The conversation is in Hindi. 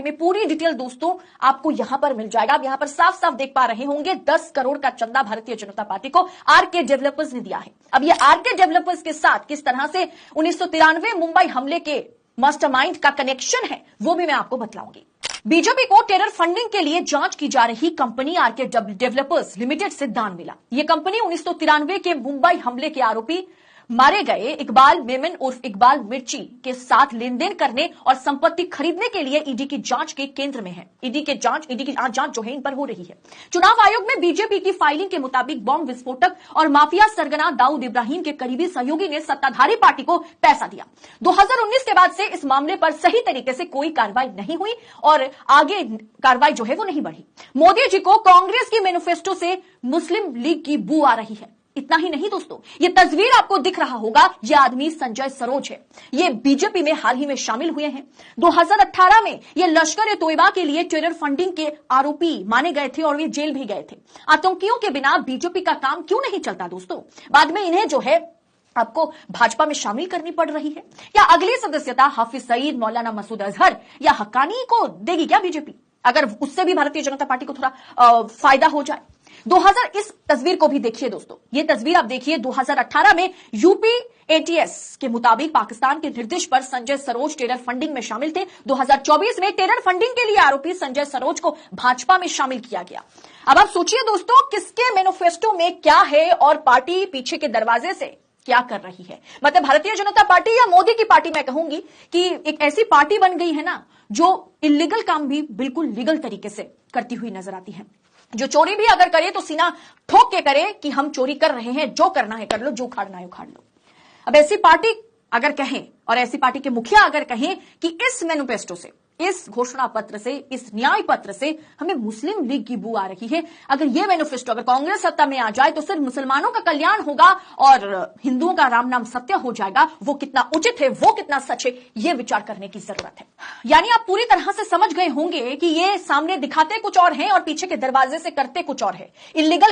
में पूरी डिटेल दोस्तों आपको यहां पर मिल जाएगा। यहां पर साफ साफ देख पा रहे होंगे 10 करोड़ का चंदा भारतीय जनता पार्टी को आरके डेवलपर्स ने दिया है। अब ये आरके डेवलपर्स के साथ किस तरह से 1993 मुंबई हमले के मास्टरमाइंड का कनेक्शन है वो भी मैं आपको बतलाऊंगी। बीजेपी को टेरर फंडिंग के लिए जांच की जा रही कंपनी आरके डेवलपर्स लिमिटेड से दान मिला। यह कंपनी 1993 के मुंबई हमले के आरोपी मारे गए इकबाल मेमन उर्फ इकबाल मिर्ची के साथ लेन देन करने और संपत्ति खरीदने के लिए ईडी की जांच के केंद्र में है। ईडी की जांच जो है इन पर हो रही है। चुनाव आयोग में बीजेपी की फाइलिंग के मुताबिक बॉम्ब विस्फोटक और माफिया सरगना दाऊद इब्राहिम के करीबी सहयोगी ने सत्ताधारी पार्टी को पैसा दिया। 2019 के बाद से इस मामले पर सही तरीके से कोई कार्रवाई नहीं हुई और आगे कार्रवाई जो है वो नहीं बढ़ी। मोदी जी को कांग्रेस की मैनिफेस्टो से मुस्लिम लीग की बू आ रही है। इतना ही नहीं दोस्तों, ये तस्वीर आपको दिख रहा होगा, ये आदमी संजय सरोज है। ये बीजेपी में हाल ही में शामिल हुए हैं। 2018 में ये लश्कर ए तोयबा के लिए टेरर फंडिंग के आरोपी माने गए थे और वे जेल भी गए थे। आतंकियों के बिना बीजेपी का काम क्यों नहीं चलता दोस्तों? बाद में इन्हें जो है आपको भाजपा में शामिल करनी पड़ रही है। क्या अगली सदस्यता हाफिज सईद, मौलाना मसूद अजहर या हक्कानी को देगी क्या बीजेपी? अगर उससे भी भारतीय जनता पार्टी को थोड़ा फायदा हो जाए। इस तस्वीर को भी देखिए दोस्तों, ये तस्वीर आप देखिए। 2018 में यूपी एटीएस के मुताबिक पाकिस्तान के निर्देश पर संजय सरोज टेरर फंडिंग में शामिल थे। 2024 में टेरर फंडिंग के लिए आरोपी संजय सरोज को भाजपा में शामिल किया गया। अब आप सोचिए दोस्तों, किसके मैनिफेस्टो में क्या है और पार्टी पीछे के दरवाजे से क्या कर रही है। मतलब भारतीय जनता पार्टी या मोदी की पार्टी, मैं कहूंगी कि एक ऐसी पार्टी बन गई है ना जो इलीगल काम भी बिल्कुल लीगल तरीके से करती हुई नजर आती है। जो चोरी भी अगर करे तो सीना ठोक के करे कि हम चोरी कर रहे हैं, जो करना है कर लो, जो उखाड़ना है उखाड़ लो। अब ऐसी पार्टी अगर कहें और ऐसी पार्टी के मुखिया अगर कहें कि इस मैनिफेस्टो से, इस घोषणा पत्र से, इस न्याय पत्र से हमें मुस्लिम लीग की बू आ रही है, अगर ये मैनिफेस्टो अगर कांग्रेस सत्ता में आ जाए तो सिर्फ मुसलमानों का कल्याण होगा और हिंदुओं का राम नाम सत्य हो जाएगा, वो कितना उचित है, वो कितना सच है, ये विचार करने की जरूरत है। यानी आप पूरी तरह से समझ गए होंगे कि ये सामने दिखाते कुछ और हैं और पीछे के दरवाजे से करते कुछ और है। इलीगल